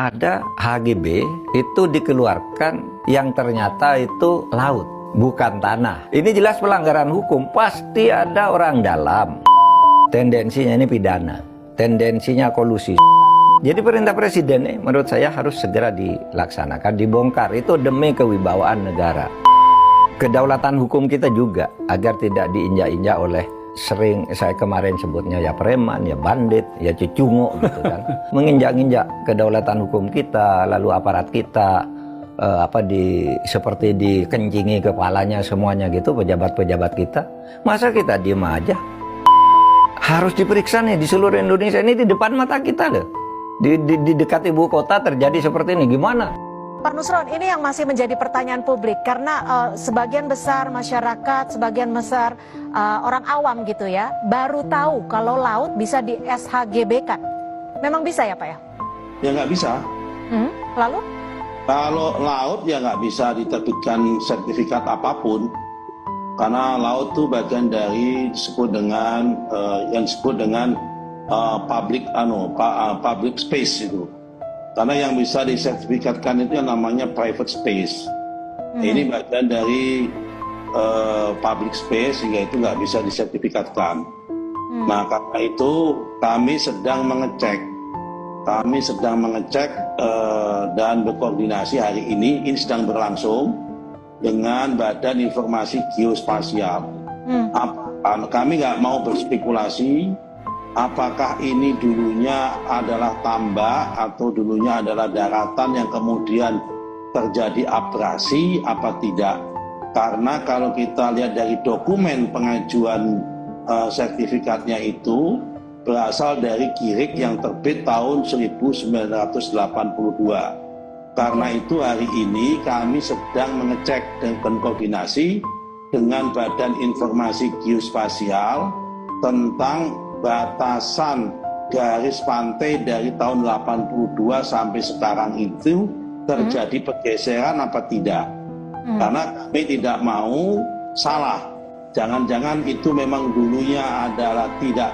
ada HGB itu dikeluarkan yang ternyata itu laut, bukan tanah. Ini jelas pelanggaran hukum, pasti ada orang dalam. Tendensinya ini pidana, tendensinya kolusi. Jadi perintah presiden ini menurut saya harus segera dilaksanakan, dibongkar. Itu demi kewibawaan negara. Kedaulatan hukum kita juga agar tidak diinjak-injak oleh sering saya kemarin sebutnya ya preman, ya bandit, ya cecungo gitu kan. Menginjak-injak kedaulatan hukum kita, lalu aparat kita seperti dikencingi kepalanya semuanya gitu pejabat-pejabat kita. Masa kita diem aja? Harus diperiksa nih di seluruh Indonesia, ini di depan mata kita loh. Di dekat ibu kota terjadi seperti ini, gimana? Pak Nusron, ini yang masih menjadi pertanyaan publik karena sebagian besar masyarakat, sebagian besar orang awam gitu ya, baru tahu kalau laut bisa di SHGB-kan. Memang bisa ya Pak ya? Ya nggak bisa. Lalu? Kalau laut ya nggak bisa diterbitkan sertifikat apapun, karena laut itu bagian dari yang disebut dengan public space itu. Karena yang bisa disertifikatkan itu yang namanya private space. Ini bagian dari public space, sehingga itu nggak bisa disertifikatkan. Nah, karena itu kami sedang mengecek dan berkoordinasi hari ini sedang berlangsung dengan Badan Informasi Geospasial. Kami nggak mau berspekulasi apakah ini dulunya adalah tambak atau dulunya adalah daratan yang kemudian terjadi abrasi apa tidak. Karena kalau kita lihat dari dokumen pengajuan sertifikatnya itu berasal dari KIRIK yang terbit tahun 1982. Karena itu hari ini kami sedang mengecek dan koordinasi dengan Badan Informasi Geospasial tentang batasan garis pantai dari tahun 82 sampai sekarang itu terjadi pergeseran apa tidak. Karena kami tidak mau salah. Jangan-jangan itu memang dulunya adalah tidak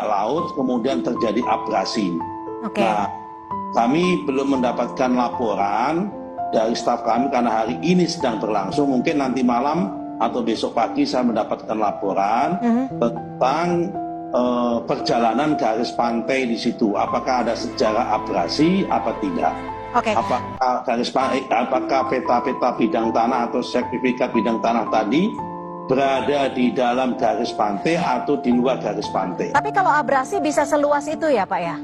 laut, kemudian terjadi abrasi. Nah, kami belum mendapatkan laporan dari staf kami karena hari ini sedang berlangsung. Mungkin nanti malam atau besok pagi saya mendapatkan laporan tentang perjalanan garis pantai di situ. Apakah ada sejarah abrasi apa tidak? Apakah peta-peta bidang tanah atau sertifikat bidang tanah tadi berada di dalam garis pantai atau di luar garis pantai? Tapi kalau abrasi bisa seluas itu ya Pak ya?